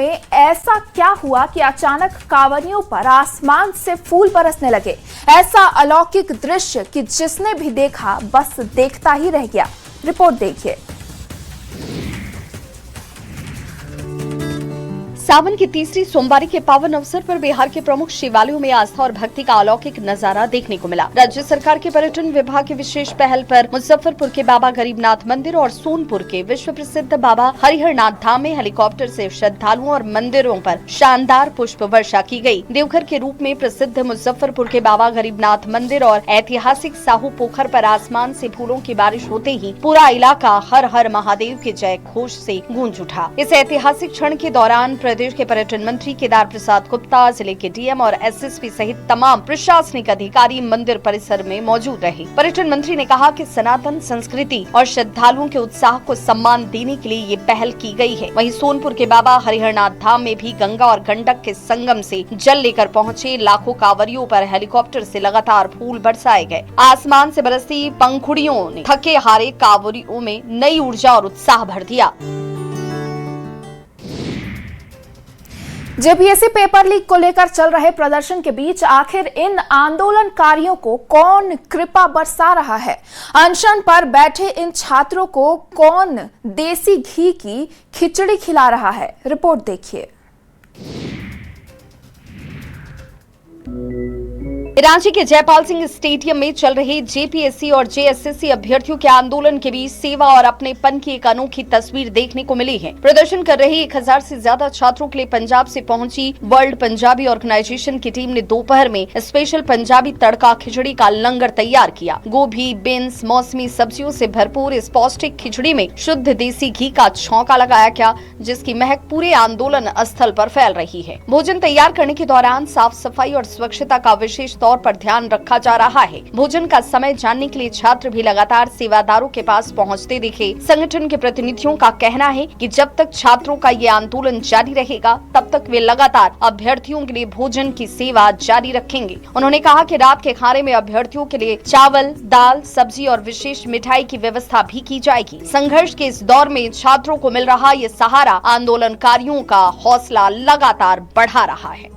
में ऐसा क्या हुआ कि अचानक कांवरियों पर आसमान से फूल बरसने लगे। ऐसा अलौकिक दृश्य कि जिसने भी देखा बस देखता ही रह गया। रिपोर्ट देखिए। सावन की तीसरी सोमवारी के पावन अवसर पर बिहार के प्रमुख शिवालयों में आस्था और भक्ति का अलौकिक नजारा देखने को मिला। राज्य सरकार के पर्यटन विभाग की विशेष पहल पर मुजफ्फरपुर के बाबा गरीबनाथ मंदिर और सोनपुर के विश्व प्रसिद्ध बाबा हरिहरनाथ धाम में हेलीकॉप्टर से श्रद्धालुओं और मंदिरों पर शानदार पुष्प वर्षा की गई। देवघर के रूप में प्रसिद्ध मुजफ्फरपुर के बाबा गरीबनाथ मंदिर और ऐतिहासिक साहू पोखर पर आसमान से फूलों की बारिश होते ही पूरा इलाका हर हर महादेव के जय घोष से गूंज उठा। इस ऐतिहासिक क्षण के दौरान प्रदेश के पर्यटन मंत्री केदार प्रसाद गुप्ता, जिले के डीएम और एसएसपी सहित तमाम प्रशासनिक अधिकारी मंदिर परिसर में मौजूद रहे। पर्यटन मंत्री ने कहा कि सनातन संस्कृति और श्रद्धालुओं के उत्साह को सम्मान देने के लिए ये पहल की गई है। वहीं सोनपुर के बाबा हरिहरनाथ धाम में भी गंगा और गंडक के संगम से जल लेकर पहुंचे लाखों कांवरियों पर हेलीकॉप्टर से लगातार फूल बरसाए गए। आसमान से बरसती पंखुड़ियों ने थके हारे कांवरियों में नई ऊर्जा और उत्साह भर दिया। जेपीएससी पेपर लीक को लेकर चल रहे प्रदर्शन के बीच आखिर इन आंदोलनकारियों को कौन कृपा बरसा रहा है? अनशन पर बैठे इन छात्रों को कौन देसी घी की खिचड़ी खिला रहा है? रिपोर्ट देखिए। रांची के जयपाल सिंह स्टेडियम में चल रहे जेपीएससी और जेएसएससी अभ्यर्थियों के आंदोलन के बीच सेवा और अपनेपन की एक अनोखी तस्वीर देखने को मिली है। प्रदर्शन कर रहे 1000 से ज्यादा छात्रों के लिए पंजाब से पहुंची वर्ल्ड पंजाबी ऑर्गेनाइजेशन की टीम ने दोपहर में स्पेशल पंजाबी तड़का खिचड़ी का लंगर तैयार किया। गोभी, बीन्स, मौसमी सब्जियों से भरपूर इस पौष्टिक खिचड़ी में शुद्ध देसी घी का छौंका लगाया गया, जिसकी महक पूरे आंदोलन स्थल पर फैल रही है। भोजन तैयार करने के दौरान साफ सफाई और स्वच्छता का विशेष तौर पर ध्यान रखा जा रहा है। भोजन का समय जानने के लिए छात्र भी लगातार सेवादारों के पास पहुंचते दिखे। संगठन के प्रतिनिधियों का कहना है कि जब तक छात्रों का ये आंदोलन जारी रहेगा, तब तक वे लगातार अभ्यर्थियों के लिए भोजन की सेवा जारी रखेंगे। उन्होंने कहा कि रात के खाने में अभ्यर्थियों के लिए चावल, दाल, सब्जी और विशेष मिठाई की व्यवस्था भी की जाएगी। संघर्ष के इस दौर में छात्रों को मिल रहा ये सहारा आंदोलनकारियों का हौसला लगातार बढ़ा रहा है।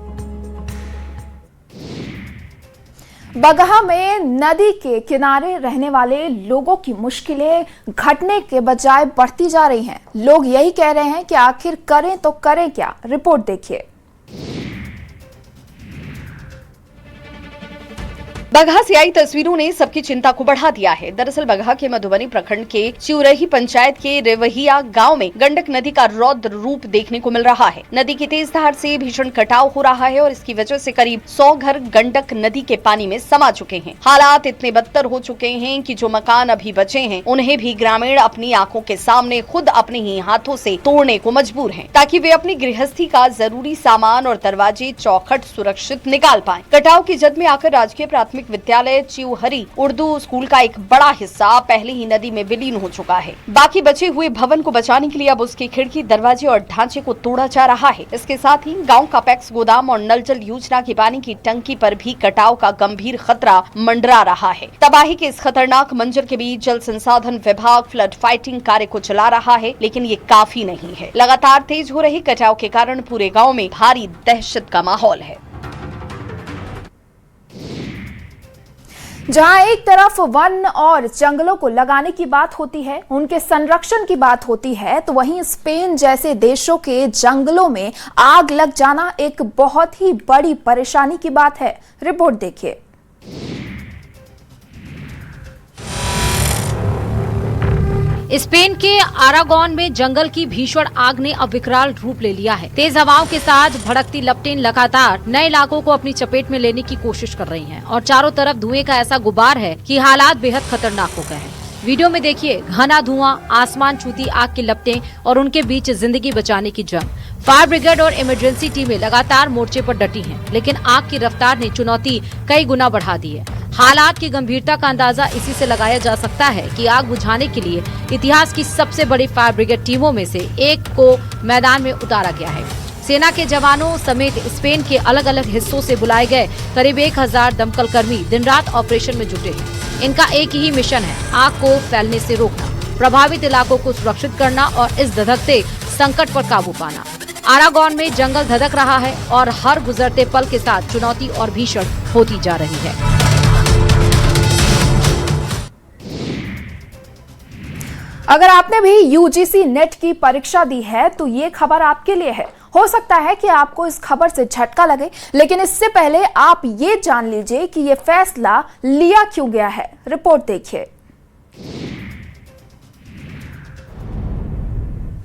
बगहा में नदी के किनारे रहने वाले लोगों की मुश्किलें घटने के बजाय बढ़ती जा रही हैं। लोग यही कह रहे हैं कि आखिर करें तो करें क्या? रिपोर्ट देखिए। बगहा से आई तस्वीरों ने सबकी चिंता को बढ़ा दिया है। दरअसल बगहा के मधुबनी प्रखंड के चिउरही पंचायत के रेवहिया गांव में गंडक नदी का रौद्र रूप देखने को मिल रहा है। नदी की तेज धार से भीषण कटाव हो रहा है और इसकी वजह से करीब 100 घर गंडक नदी के पानी में समा चुके हैं। हालात इतने बदतर हो चुके हैं कि जो मकान अभी बचे हैं, उन्हें भी ग्रामीण अपनी आंखों के सामने खुद अपने ही हाथों से तोड़ने को मजबूर हैं, ताकि वे अपनी गृहस्थी का जरूरी सामान और दरवाजे चौखट सुरक्षित निकाल पाएं। कटाव की जद में आकर राजकीय प्राथमिक विद्यालय चिउहरी उर्दू स्कूल का एक बड़ा हिस्सा पहले ही नदी में विलीन हो चुका है। बाकी बचे हुए भवन को बचाने के लिए अब उसकी खिड़की, दरवाजे और ढांचे को तोड़ा जा रहा है। इसके साथ ही गांव का पैक्स गोदाम और नल जल योजना की पानी की टंकी पर भी कटाव का गंभीर खतरा मंडरा रहा है। तबाही के इस खतरनाक मंजर के बीच जल संसाधन विभाग फ्लड फाइटिंग कार्य को चला रहा है, लेकिन ये काफी नहीं है। लगातार तेज हो रहे कटाव के कारण पूरे गाँव में भारी दहशत का माहौल है। जहां एक तरफ वन और जंगलों को लगाने की बात होती है, उनके संरक्षण की बात होती है, तो वहीं स्पेन जैसे देशों के जंगलों में आग लग जाना एक बहुत ही बड़ी परेशानी की बात है। रिपोर्ट देखिए। स्पेन के आरागोन में जंगल की भीषण आग ने अब विकराल रूप ले लिया है। तेज हवाओं के साथ भड़कती लपटें लगातार नए इलाकों को अपनी चपेट में लेने की कोशिश कर रही हैं और चारों तरफ धुएं का ऐसा गुबार है कि हालात बेहद खतरनाक हो गए हैं। वीडियो में देखिए घना धुआं, आसमान छूती आग की लपटें और उनके बीच जिंदगी बचाने की जंग। फायर ब्रिगेड और इमरजेंसी टीमें लगातार मोर्चे पर डटी हैं, लेकिन आग की रफ्तार ने चुनौती कई गुना बढ़ा दी है। हालात की गंभीरता का अंदाजा इसी से लगाया जा सकता है कि आग बुझाने के लिए इतिहास की सबसे बड़ी फायर ब्रिगेड टीमों में से एक को मैदान में उतारा गया है। सेना के जवानों समेत स्पेन के अलग अलग हिस्सों से बुलाए गए करीब 1000 दमकल कर्मी दिन रात ऑपरेशन में जुटे हैं। इनका एक ही मिशन है, आग को फैलने से रोकना, प्रभावित इलाकों को सुरक्षित करना और इस धधकते संकट पर काबू पाना। आरागोन में जंगल धधक रहा है और हर गुजरते पल के साथ चुनौती और भीषण होती जा रही है। अगर आपने भी यूजीसी नेट की परीक्षा दी है तो ये खबर आपके लिए है। हो सकता है कि आपको इस खबर से झटका लगे, लेकिन इससे पहले आप ये जान लीजिए कि ये फैसला लिया क्यों गया है। रिपोर्ट देखिए।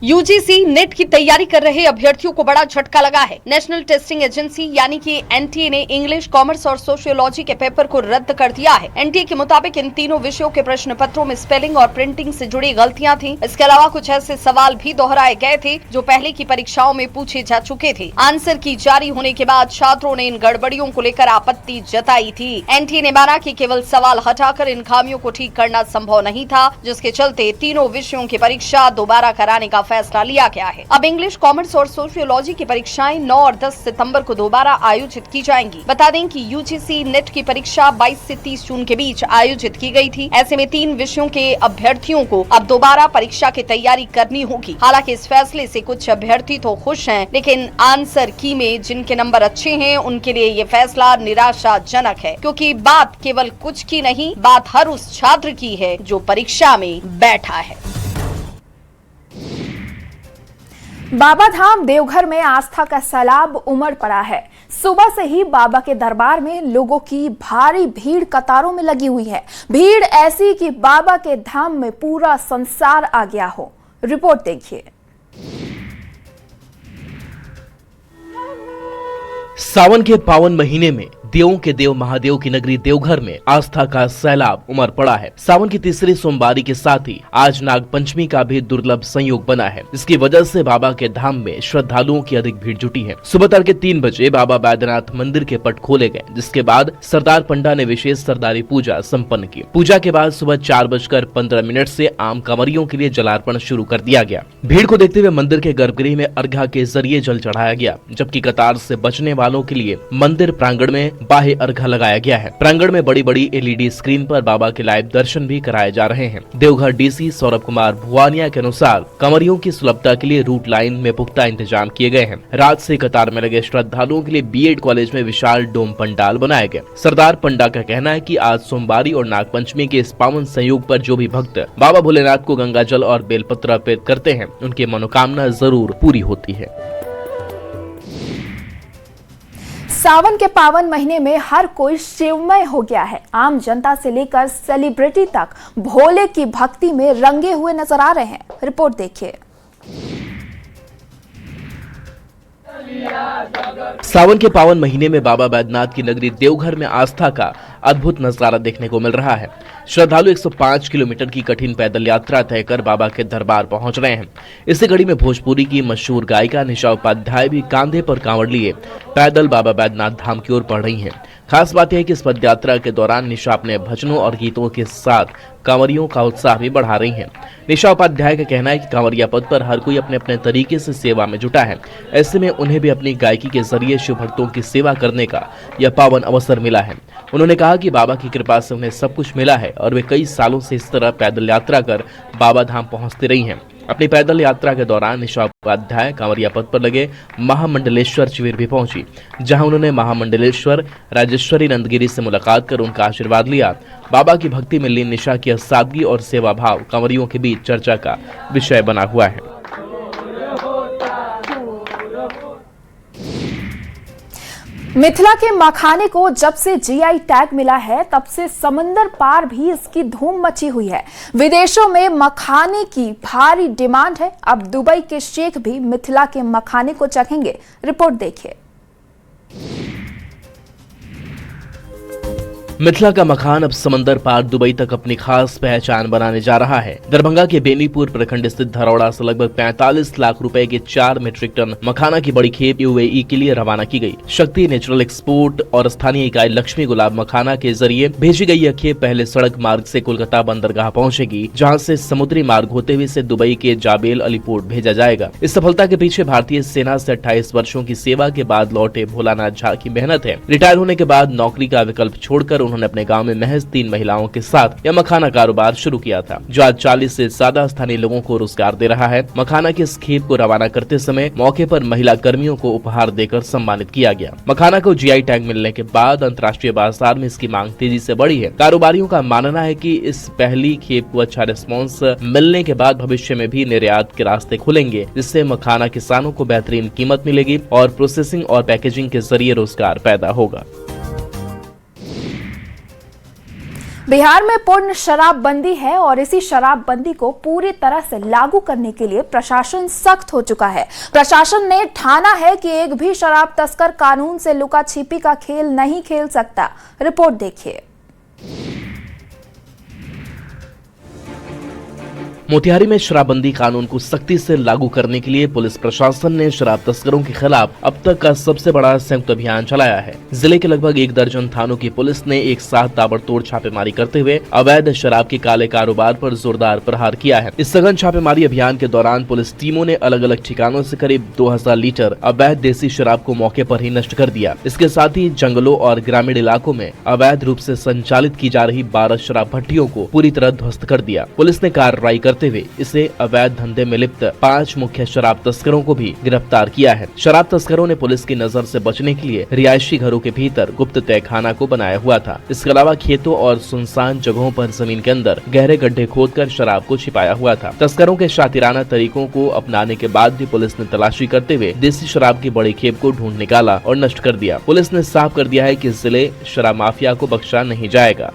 यूजीसी नेट की तैयारी कर रहे अभ्यर्थियों को बड़ा झटका लगा है। नेशनल टेस्टिंग एजेंसी यानी कि एनटीए ने इंग्लिश, कॉमर्स और सोशियोलॉजी के पेपर को रद्द कर दिया है। एनटीए के मुताबिक इन तीनों विषयों के प्रश्न पत्रों में स्पेलिंग और प्रिंटिंग से जुड़ी गलतियां थीं। इसके अलावा कुछ ऐसे सवाल भी दोहराए गए थे जो पहले की परीक्षाओं में पूछे जा चुके थे। आंसर की जारी होने के बाद छात्रों ने इन गड़बड़ियों को लेकर आपत्ति जताई थी। एनटीए ने माना कि केवल सवाल हटाकर इन खामियों को ठीक करना संभव नहीं था, जिसके चलते तीनों विषयों की परीक्षा दोबारा कराने का फैसला लिया गया है। अब इंग्लिश, कॉमर्स और सोशियोलॉजी की परीक्षाएं 9 और 10 सितंबर को दोबारा आयोजित की जाएंगी। बता दें कि यूजीसी नेट की परीक्षा 22 से 30 जून के बीच आयोजित की गई थी। ऐसे में 3 विषयों के अभ्यर्थियों को अब दोबारा परीक्षा की तैयारी करनी होगी। हालांकि इस फैसले से कुछ अभ्यर्थी तो खुश हैं, लेकिन आंसर की में जिनके नंबर अच्छे हैं उनके लिए ये फैसला निराशाजनक है, क्योंकि बात केवल कुछ की नहीं, बात हर उस छात्र की है जो परीक्षा में बैठा है। बाबा धाम देवघर में आस्था का सैलाब उमड़ पड़ा है। सुबह से ही बाबा के दरबार में लोगों की भारी भीड़ कतारों में लगी हुई है। भीड़ ऐसी कि बाबा के धाम में पूरा संसार आ गया हो। रिपोर्ट देखिए। सावन के पावन महीने में देवों के देव महादेव की नगरी देवघर में आस्था का सैलाब उमड़ पड़ा है। सावन की तीसरी सोमवारी के साथ ही आज नाग पंचमी का भी दुर्लभ संयोग बना है, जिसकी वजह से बाबा के धाम में श्रद्धालुओं की अधिक भीड़ जुटी है। सुबह तड़के 3 बजे बाबा बैद्यनाथ मंदिर के पट खोले गए, जिसके बाद सरदार पंडा ने विशेष सरदारी पूजा संपन्न की। पूजा के बाद सुबह 4:15 से आम कंवरियों के लिए जलार्पण शुरू कर दिया गया। भीड़ को देखते हुए मंदिर के गर्भगृह में अर्घा के जरिए जल चढ़ाया गया, जबकि कतार से बचने वालों के लिए मंदिर प्रांगण में बाह्य अर्घा लगाया गया है। प्रांगण में बड़ी बड़ी एलईडी स्क्रीन पर बाबा के लाइव दर्शन भी कराए जा रहे हैं। देवघर डीसी सौरभ कुमार भुवानिया के अनुसार कंवरियों की सुलभता के लिए रूट लाइन में पुख्ता इंतजाम किए गए हैं। रात से कतार में लगे श्रद्धालुओं के लिए बीएड कॉलेज में विशाल डोम पंडाल बनाए गए। सरदार पंडा का कहना है कि आज सोमवारी और नागपंचमी के इस पावन संयोग पर जो भी भक्त बाबा भोलेनाथ को गंगा जल और बेलपत्र अर्पित करते हैं, उनकी मनोकामना जरूर पूरी होती है। सावन के पावन महीने में हर कोई शिवमय हो गया है। आम जनता से लेकर सेलिब्रिटी तक भोले की भक्ति में रंगे हुए नजर आ रहे हैं। रिपोर्ट देखिए। सावन के पावन महीने में बाबा बैद्यनाथ की नगरी देवघर में आस्था का अद्भुत नजारा देखने को मिल रहा है। श्रद्धालु 105 किलोमीटर की कठिन पैदल यात्रा तय कर बाबा के दरबार पहुंच रहे हैं। इसी कड़ी में भोजपुरी की मशहूर गायिका निशा उपाध्याय भी कांधे पर कांवड़ लिए पैदल बाबा बैद्यनाथ धाम की ओर बढ़ रही हैं। खास बात यह है कि इस पद यात्रा के दौरान निशा अपने भजनों और गीतों के साथ कांवरियों का उत्साह भी बढ़ा रही हैं। निशा उपाध्याय का कहना है कि कांवरिया पद पर हर कोई अपने अपने तरीके से सेवा में जुटा है। ऐसे में उन्हें भी अपनी गायकी के जरिए शिव भक्तों की सेवा करने का यह पावन अवसर मिला है। उन्होंने कहा कि बाबा की कृपा से उन्हें सब कुछ मिला है और वे कई सालों से इस तरह पैदल यात्रा कर बाबा धाम पहुंचती रही हैं। अपनी पैदल यात्रा के दौरान निशा उपाध्याय कांवरिया पथ पर लगे महामंडलेश्वर शिविर भी पहुंची, जहां उन्होंने महामंडलेश्वर राजेश्वरी नंदगिरी से मुलाकात कर उनका आशीर्वाद लिया। बाबा की भक्ति में लीन निशा की सादगी और सेवा भाव कांवरियों के बीच चर्चा का विषय बना हुआ है। मिथिला के मखाने को जब से जीआई टैग मिला है, तब से समंदर पार भी इसकी धूम मची हुई है। विदेशों में मखाने की भारी डिमांड है। अब दुबई के शेख भी मिथिला के मखाने को चखेंगे। रिपोर्ट देखिए। मिथिला का मखान अब समंदर पार दुबई तक अपनी खास पहचान बनाने जा रहा है। दरभंगा के बेनीपुर प्रखंड स्थित धरौड़ा से लगभग 45 लाख रुपए के 4 मीट्रिक टन मखाना की बड़ी खेप यूएई के लिए रवाना की गई। शक्ति नेचुरल एक्सपोर्ट और स्थानीय इकाई लक्ष्मी गुलाब मखाना के जरिए भेजी गई यह खेप पहले सड़क मार्ग से कोलकाता बंदरगाह पहुंचेगी, जहां से समुद्री मार्ग होते हुए इसे दुबई के जाबेल अली पोर्ट भेजा जाएगा। इस सफलता के पीछे भारतीय सेना से 28 वर्षों की सेवा के बाद लौटे भोलानाथ झा की मेहनत है। रिटायर होने के बाद नौकरी का विकल्प छोड़कर उन्होंने अपने गांव में महज 3 महिलाओं के साथ यह मखाना कारोबार शुरू किया था, जो आज 40 से ज्यादा स्थानीय लोगों को रोजगार दे रहा है। मखाना के इस खेप को रवाना करते समय मौके पर महिला कर्मियों को उपहार देकर सम्मानित किया गया। मखाना को GI टैग मिलने के बाद अंतर्राष्ट्रीय बाजार में इसकी मांग तेजी से बढ़ी है। कारोबारियों का मानना है कि इस पहली खेप को अच्छा रिस्पॉन्स मिलने के बाद भविष्य में भी निर्यात के रास्ते खुलेंगे, जिससे मखाना किसानों को बेहतरीन कीमत मिलेगी और प्रोसेसिंग और पैकेजिंग के जरिए रोजगार पैदा होगा। बिहार में पूर्ण शराबबंदी है और इसी शराबबंदी को पूरी तरह से लागू करने के लिए प्रशासन सख्त हो चुका है। प्रशासन ने ठाना है कि एक भी शराब तस्कर कानून से लुका छिपी का खेल नहीं खेल सकता। रिपोर्ट देखिए। मोतिहारी में शराबबंदी कानून को सख्ती से लागू करने के लिए पुलिस प्रशासन ने शराब तस्करों के खिलाफ अब तक का सबसे बड़ा संयुक्त अभियान चलाया है। जिले के लगभग 1 दर्जन थानों की पुलिस ने एक साथ ताबड़तोड़ छापेमारी करते हुए अवैध शराब के काले कारोबार पर जोरदार प्रहार किया है। इस सघन छापेमारी अभियान के दौरान पुलिस टीमों ने अलग अलग ठिकानों से करीब 2000 लीटर अवैध देसी शराब को मौके पर ही नष्ट कर दिया। इसके साथ ही जंगलों और ग्रामीण इलाकों में अवैध रूप से संचालित की जा रही 12 शराब भट्टियों को पूरी तरह ध्वस्त कर दिया। पुलिस ने कार्रवाई करते हुए इसे अवैध धंधे में लिप्त 5 मुख्य शराब तस्करों को भी गिरफ्तार किया है। शराब तस्करों ने पुलिस की नजर से बचने के लिए रिहायशी घरों के भीतर गुप्त तहखाना को बनाया हुआ था। इसके अलावा खेतों और सुनसान जगहों पर जमीन के अंदर गहरे गड्ढे खोदकर शराब को छिपाया हुआ था। तस्करों के शातिराना तरीकों को अपनाने के बाद भी पुलिस ने तलाशी करते हुए देसी शराब की बड़ी खेप को ढूंढ निकाला और नष्ट कर दिया। पुलिस ने साफ कर दिया है कि जिले शराब माफिया को बख्शा नहीं जाएगा।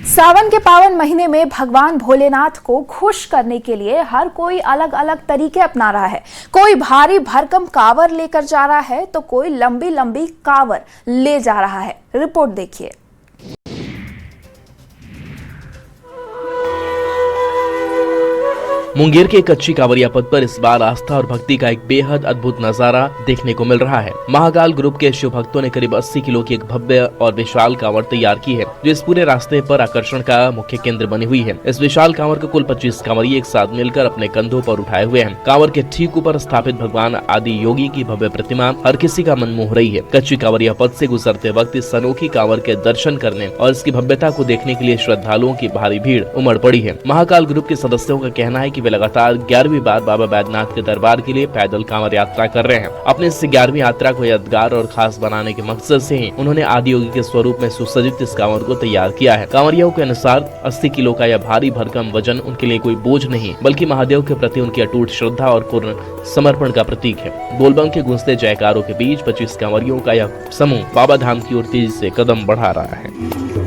सावन के पावन महीने में भगवान भोलेनाथ को खुश करने के लिए हर कोई अलग अलग तरीके अपना रहा है। कोई भारी भरकम कांवर लेकर जा रहा है तो कोई लंबी लंबी कांवर ले जा रहा है। रिपोर्ट देखिए। मुंगेर के कच्ची कांवरिया पथ पर इस बार आस्था और भक्ति का एक बेहद अद्भुत नजारा देखने को मिल रहा है। महाकाल ग्रुप के शिव भक्तों ने करीब 80 किलो की एक भव्य और विशाल कांवर तैयार की है, जो इस पूरे रास्ते पर आकर्षण का मुख्य केंद्र बनी हुई है। इस विशाल कांवर को कुल 25 कांवरिये एक साथ मिलकर अपने कंधों पर उठाए हुए हैं। कांवर के ठीक ऊपर स्थापित भगवान आदि योगी की भव्य प्रतिमा हर किसी का मन मोह रही है। कच्ची कांवरिया पथ से गुजरते वक्त इस अनोखी कांवर के दर्शन करने और इसकी भव्यता को देखने के लिए श्रद्धालुओं की भारी भीड़ उमड़ पड़ी है। महाकाल ग्रुप के सदस्यों का कहना है कि वे लगातार 11वीं बार बाबा बैद्यनाथ के दरबार के लिए पैदल कांवर यात्रा कर रहे हैं। अपने इस 11वीं यात्रा को यादगार और खास बनाने के मकसद से ही उन्होंने आदि योगी के स्वरूप में सुसज्जित इस कांवर को तैयार किया है। कांवरियों के अनुसार 80 किलो का यह भारी भरकम वजन उनके लिए कोई बोझ नहीं, बल्कि महादेव के प्रति उनकी अटूट श्रद्धा और पूर्ण समर्पण का प्रतीक है। बोलबम के गूंजते जयकारों के बीच 25 कांवरियों का यह समूह बाबा धाम की ओर तेजी से कदम बढ़ा रहा है।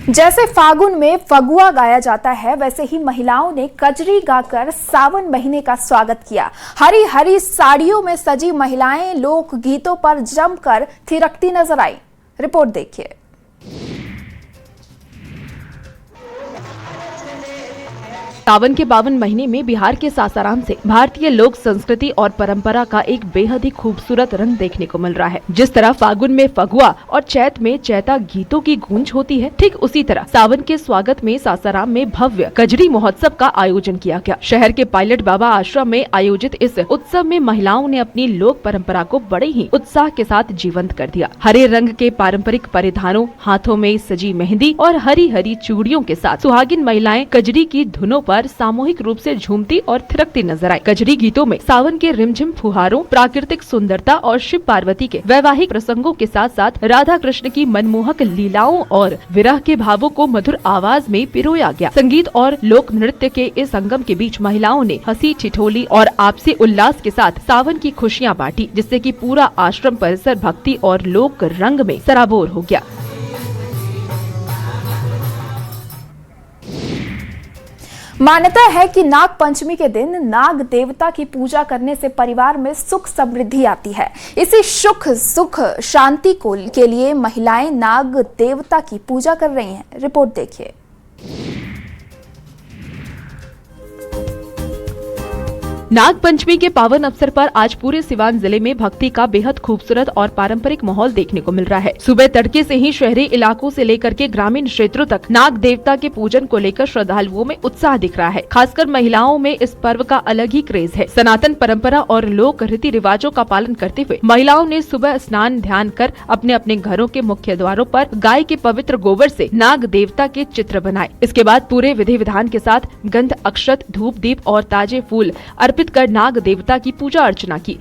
जैसे फागुन में फगुआ गाया जाता है, वैसे ही महिलाओं ने कजरी गाकर सावन महीने का स्वागत किया। हरी हरी साड़ियों में सजी महिलाएं लोक गीतों पर जमकर थिरकती नजर आई। रिपोर्ट देखिए। सावन के पावन महीने में बिहार के सासाराम से भारतीय लोक संस्कृति और परंपरा का एक बेहद ही खूबसूरत रंग देखने को मिल रहा है। जिस तरह फागुन में फगुआ और चैत में चैता गीतों की गूंज होती है, ठीक उसी तरह सावन के स्वागत में सासाराम में भव्य कजरी महोत्सव का आयोजन किया गया। शहर के पायलट बाबा आश्रम में आयोजित इस उत्सव में महिलाओं ने अपनी लोक परंपरा को बड़े ही उत्साह के साथ जीवंत कर दिया। हरे रंग के पारंपरिक परिधानों, हाथों में सजी मेहंदी और हरी हरी चूड़ियों के साथ सुहागिन महिलाएं कजरी की धुनों पर सामूहिक रूप से झूमती और थिरकती नजर आई। कजरी गीतों में सावन के रिमझिम फुहारों, प्राकृतिक सुंदरता और शिव पार्वती के वैवाहिक प्रसंगों के साथ साथ राधा कृष्ण की मनमोहक लीलाओं और विरह के भावों को मधुर आवाज में पिरोया गया। संगीत और लोक नृत्य के इस संगम के बीच महिलाओं ने हंसी ठिठोली और आपसी उल्लास के साथ सावन की खुशियाँ बांटी, जिससे कि पूरा आश्रम परिसर भक्ति और लोक रंग में सराबोर हो गया। मान्यता है कि नाग पंचमी के दिन नाग देवता की पूजा करने से परिवार में सुख समृद्धि आती है। इसी सुख शांति के लिए महिलाएं नाग देवता की पूजा कर रही हैं। रिपोर्ट देखिए। नाग पंचमी के पावन अवसर पर आज पूरे सिवान जिले में भक्ति का बेहद खूबसूरत और पारंपरिक माहौल देखने को मिल रहा है। सुबह तड़के से ही शहरी इलाकों से लेकर के ग्रामीण क्षेत्रों तक नाग देवता के पूजन को लेकर श्रद्धालुओं में उत्साह दिख रहा है। खासकर महिलाओं में इस पर्व का अलग ही क्रेज है। सनातन परंपरा और लोक रीति रिवाजों का पालन करते हुए महिलाओं ने सुबह स्नान ध्यान कर अपने अपने घरों के मुख्य द्वारों पर गाय के पवित्र गोबर से नाग देवता के चित्र बनाए। इसके बाद पूरे विधि विधान के साथ गंध, अक्षत, धूप, दीप और ताजे फूल अर्पित कर नाग देवता की पूजा अर्चना की।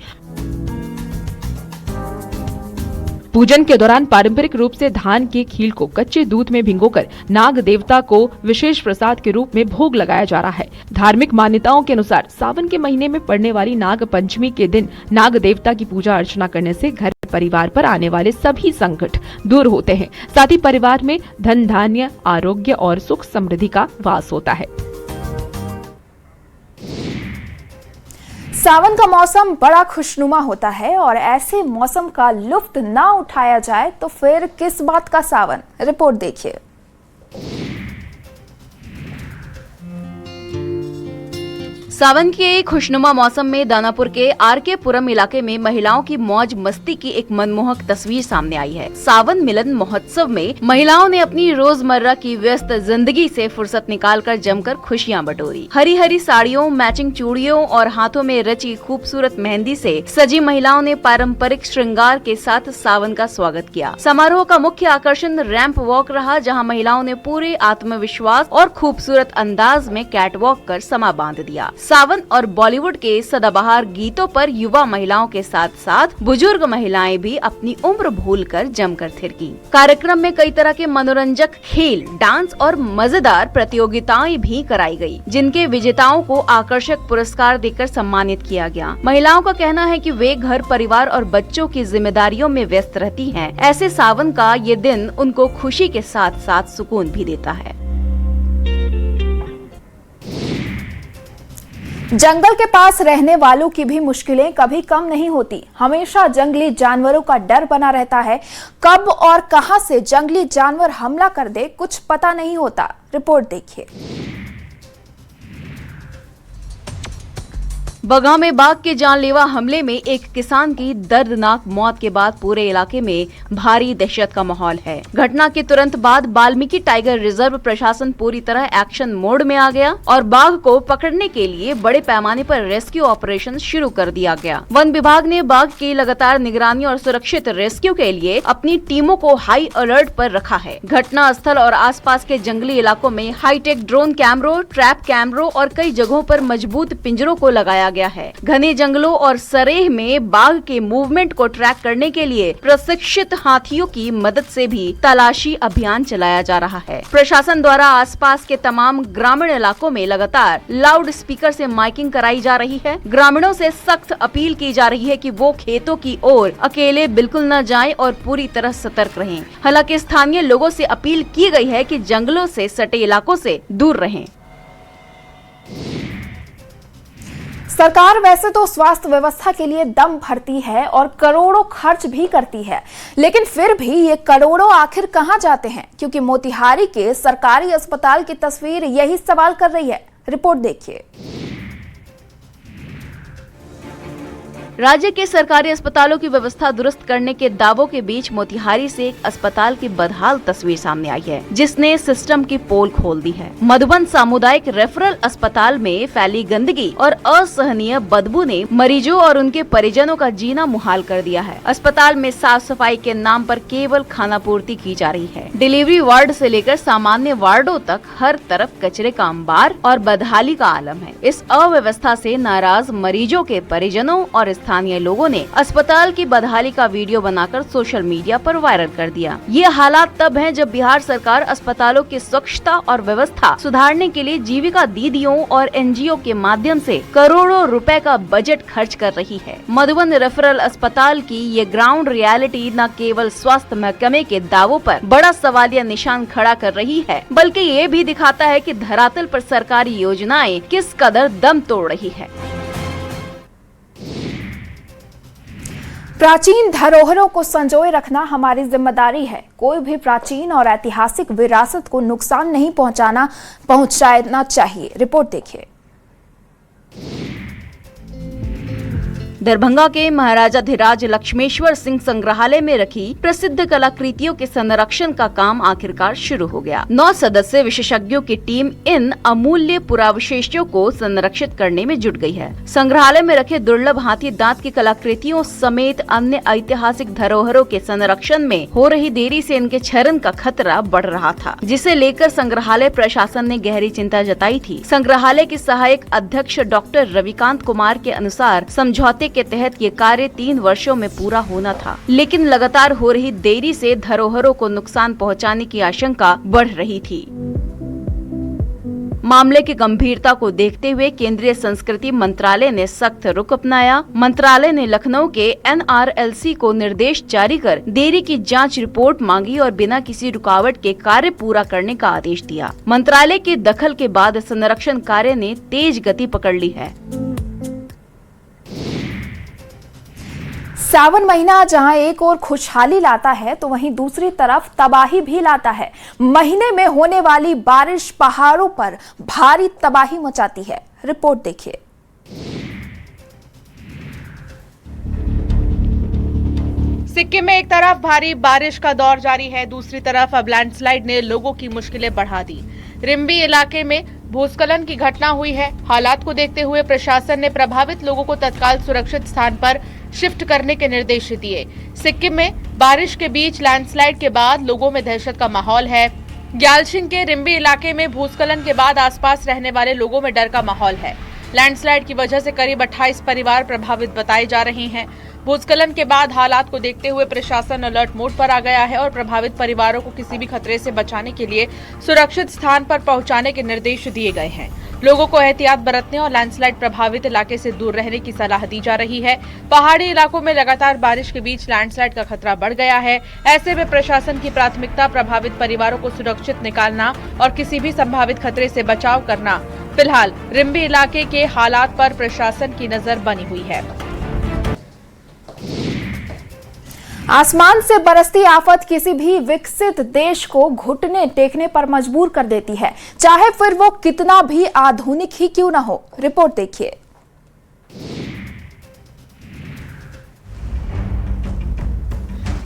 पूजन के दौरान पारंपरिक रूप से धान के खील को कच्चे दूध में भिगोकर नाग देवता को विशेष प्रसाद के रूप में भोग लगाया जा रहा है। धार्मिक मान्यताओं के अनुसार सावन के महीने में पड़ने वाली नाग पंचमी के दिन नाग देवता की पूजा अर्चना करने से घर परिवार पर आने वाले सभी संकट दूर होते हैं। साथ ही परिवार में धन धान्य, आरोग्य और सुख समृद्धि का वास होता है। सावन का मौसम बड़ा खुशनुमा होता है और ऐसे मौसम का लुत्फ ना उठाया जाए तो फिर किस बात का सावन। रिपोर्ट देखिए। सावन के खुशनुमा मौसम में दानापुर के आरके पुरम इलाके में महिलाओं की मौज मस्ती की एक मनमोहक तस्वीर सामने आई है। सावन मिलन महोत्सव में महिलाओं ने अपनी रोजमर्रा की व्यस्त जिंदगी से फुर्सत निकालकर जमकर खुशियां बटोरी। हरी हरी साड़ियों, मैचिंग चूड़ियों और हाथों में रची खूबसूरत मेहंदी से सजी महिलाओं ने पारंपरिक श्रृंगार के साथ सावन का स्वागत किया। समारोह का मुख्य आकर्षण रैंप वॉक रहा, जहाँ महिलाओं ने पूरे आत्मविश्वास और खूबसूरत अंदाज में कैट वॉक कर समा बांध दिया। सावन और बॉलीवुड के सदाबहार गीतों पर युवा महिलाओं के साथ साथ बुजुर्ग महिलाएं भी अपनी उम्र भूलकर जमकर थिरकी। कार्यक्रम में कई तरह के मनोरंजक खेल, डांस और मजेदार प्रतियोगिताएं भी कराई गई, जिनके विजेताओं को आकर्षक पुरस्कार देकर सम्मानित किया गया। महिलाओं का कहना है कि वे घर, परिवार और बच्चों की जिम्मेदारियों में व्यस्त रहती हैं। ऐसे सावन का ये दिन उनको खुशी के साथ साथ सुकून भी देता है। जंगल के पास रहने वालों की भी मुश्किलें कभी कम नहीं होती। हमेशा जंगली जानवरों का डर बना रहता है। कब और कहां से जंगली जानवर हमला कर दे कुछ पता नहीं होता। रिपोर्ट देखिए। बगहा में बाघ के जानलेवा हमले में एक किसान की दर्दनाक मौत के बाद पूरे इलाके में भारी दहशत का माहौल है। घटना के तुरंत बाद वाल्मीकि टाइगर रिजर्व प्रशासन पूरी तरह एक्शन मोड में आ गया और बाघ को पकड़ने के लिए बड़े पैमाने पर रेस्क्यू ऑपरेशन शुरू कर दिया गया। वन विभाग ने बाघ की लगातार निगरानी और सुरक्षित रेस्क्यू के लिए अपनी टीमों को हाई अलर्ट पर रखा है। घटना स्थल और आसपास के जंगली इलाकों में हाईटेक ड्रोन कैमरों, ट्रैप कैमरों और कई जगहों पर मजबूत पिंजरों को लगाया गया है। घने जंगलों और सरेह में बाघ के मूवमेंट को ट्रैक करने के लिए प्रशिक्षित हाथियों की मदद से भी तलाशी अभियान चलाया जा रहा है। प्रशासन द्वारा आसपास के तमाम ग्रामीण इलाकों में लगातार लाउड स्पीकर से माइकिंग कराई जा रही है। ग्रामीणों से सख्त अपील की जा रही है कि वो खेतों की ओर अकेले बिल्कुल न जाएं और पूरी तरह सतर्क रहें। हालांकि स्थानीय लोगों से अपील की गई है कि जंगलों से सटे इलाकों से दूर रहें। सरकार वैसे तो स्वास्थ्य व्यवस्था के लिए दम भरती है और करोड़ों खर्च भी करती है, लेकिन फिर भी ये करोड़ों आखिर कहां जाते हैं? क्योंकि मोतिहारी के सरकारी अस्पताल की तस्वीर यही सवाल कर रही है। रिपोर्ट देखिए। राज्य के सरकारी अस्पतालों की व्यवस्था दुरुस्त करने के दावों के बीच मोतिहारी से एक अस्पताल की बदहाल तस्वीर सामने आई है, जिसने सिस्टम की पोल खोल दी है। मधुबन सामुदायिक रेफरल अस्पताल में फैली गंदगी और असहनीय बदबू ने मरीजों और उनके परिजनों का जीना मुहाल कर दिया है। अस्पताल में साफ सफाई के नाम पर केवल खानापूर्ति की जा रही है। डिलीवरी वार्ड से लेकर सामान्य वार्डों तक हर तरफ कचरे का अंबार और बदहाली का आलम है। इस अव्यवस्था से नाराज मरीजों के परिजनों और स्थानीय लोगों ने अस्पताल की बदहाली का वीडियो बनाकर सोशल मीडिया पर वायरल कर दिया। ये हालात तब हैं जब बिहार सरकार अस्पतालों की स्वच्छता और व्यवस्था सुधारने के लिए जीविका दीदियों और एनजीओ के माध्यम से करोड़ों रुपए का बजट खर्च कर रही है। मधुबन रेफरल अस्पताल की ये ग्राउंड रियलिटी न केवल स्वास्थ्य महकमे के दावों पर बड़ा सवालिया निशान खड़ा कर रही है, बल्कि ये भी दिखाता है कि धरातल पर सरकारी योजनाएं किस कदर दम तोड़ रही है। प्राचीन धरोहरों को संजोए रखना हमारी जिम्मेदारी है। कोई भी प्राचीन और ऐतिहासिक विरासत को नुकसान नहीं पहुंचाना चाहिए। रिपोर्ट देखिए। दरभंगा के महाराजाधिराज लक्ष्मेश्वर सिंह संग्रहालय में रखी प्रसिद्ध कलाकृतियों के संरक्षण का काम आखिरकार शुरू हो गया। 9 सदस्यीय विशेषज्ञों की टीम इन अमूल्य पुरावशेषों को संरक्षित करने में जुट गई है। संग्रहालय में रखे दुर्लभ हाथी दांत की कलाकृतियों समेत अन्य ऐतिहासिक धरोहरों के संरक्षण में हो रही देरी से इनके क्षरण का खतरा बढ़ रहा था, जिसे लेकर संग्रहालय प्रशासन ने गहरी चिंता जताई थी। संग्रहालय के सहायक अध्यक्ष डॉक्टर रविकांत कुमार के अनुसार समझौते के तहत ये कार्य 3 वर्षों में पूरा होना था, लेकिन लगातार हो रही देरी से धरोहरों को नुकसान पहुंचाने की आशंका बढ़ रही थी। मामले की गंभीरता को देखते हुए केंद्रीय संस्कृति मंत्रालय ने सख्त रुख अपनाया। मंत्रालय ने लखनऊ के NRLC को निर्देश जारी कर देरी की जांच रिपोर्ट मांगी और बिना किसी रुकावट के कार्य पूरा करने का आदेश दिया। मंत्रालय के दखल के बाद संरक्षण कार्य ने तेज गति पकड़ ली है। सावन महीना जहां एक ओर खुशहाली लाता है तो वहीं दूसरी तरफ तबाही भी लाता है। महीने में होने वाली बारिश पहाड़ों पर भारी तबाही मचाती है। रिपोर्ट देखिए। सिक्किम में एक तरफ भारी बारिश का दौर जारी है, दूसरी तरफ अब लैंडस्लाइड ने लोगों की मुश्किलें बढ़ा दी। रिम्बी इलाके में भूस्खलन की घटना हुई है। हालात को देखते हुए प्रशासन ने प्रभावित लोगों को तत्काल सुरक्षित स्थान पर शिफ्ट करने के निर्देश दिए। सिक्किम में बारिश के बीच लैंडस्लाइड के बाद लोगों में दहशत का माहौल है। ग्यालशिंग के रिम्बी इलाके में भूस्खलन के बाद आसपास रहने वाले लोगों में डर का माहौल है। लैंडस्लाइड की वजह से करीब 28 परिवार प्रभावित बताए जा रहे हैं। भूस्खलन के बाद हालात को देखते हुए प्रशासन अलर्ट मोड पर आ गया है और प्रभावित परिवारों को किसी भी खतरे से बचाने के लिए सुरक्षित स्थान पर पहुंचाने के निर्देश दिए गए हैं। लोगों को एहतियात बरतने और लैंडस्लाइड प्रभावित इलाके से दूर रहने की सलाह दी जा रही है। पहाड़ी इलाकों में लगातार बारिश के बीच लैंडस्लाइड का खतरा बढ़ गया है। ऐसे में प्रशासन की प्राथमिकता प्रभावित परिवारों को सुरक्षित निकालना और किसी भी संभावित खतरे से बचाव करना। फिलहाल रिम्बी इलाके के हालात पर प्रशासन की नजर बनी हुई है। आसमान से बरसती आफत किसी भी विकसित देश को घुटने टेकने पर मजबूर कर देती है, चाहे फिर वो कितना भी आधुनिक ही क्यों ना हो। रिपोर्ट देखिए।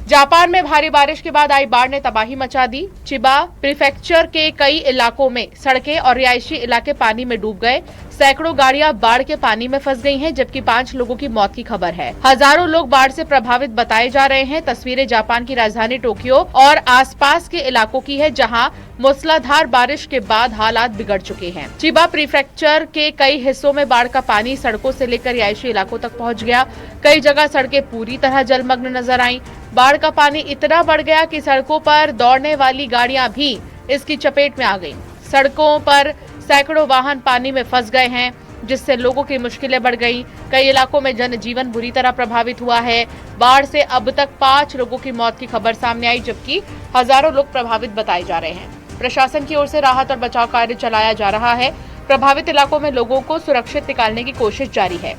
जापान में भारी बारिश के बाद आई बाढ़ ने तबाही मचा दी। चिबा प्रीफेक्चर के कई इलाकों में सड़कें और रिहायशी इलाके पानी में डूब गए। सैकड़ों गाड़ियां बाढ़ के पानी में फंस गई हैं, जबकि 5 लोगों की मौत की खबर है। हजारों लोग बाढ़ से प्रभावित बताए जा रहे हैं। तस्वीरें जापान की राजधानी टोक्यो और आसपास के इलाकों की है, जहां मूसलाधार बारिश के बाद हालात बिगड़ चुके हैं। चिबा प्रीफेक्चर के कई हिस्सों में बाढ़ का पानी सड़कों से लेकर रिहायशी इलाकों तक पहुंच गया। कई जगह सड़कें पूरी तरह जलमग्न नजर आईं। बाढ़ का पानी इतना बढ़ गया कि सड़कों पर दौड़ने वाली गाड़ियां भी इसकी चपेट में आ गईं। सड़कों पर सैकड़ों वाहन पानी में फंस गए हैं, जिससे लोगों की मुश्किलें बढ़ गई। कई इलाकों में जनजीवन बुरी तरह प्रभावित हुआ है। बाढ़ से अब तक 5 लोगों की मौत की खबर सामने आई, जबकि हजारों लोग प्रभावित बताए जा रहे हैं। प्रशासन की ओर से राहत और बचाव कार्य चलाया जा रहा है। प्रभावित इलाकों में लोगों को सुरक्षित निकालने की कोशिश जारी है।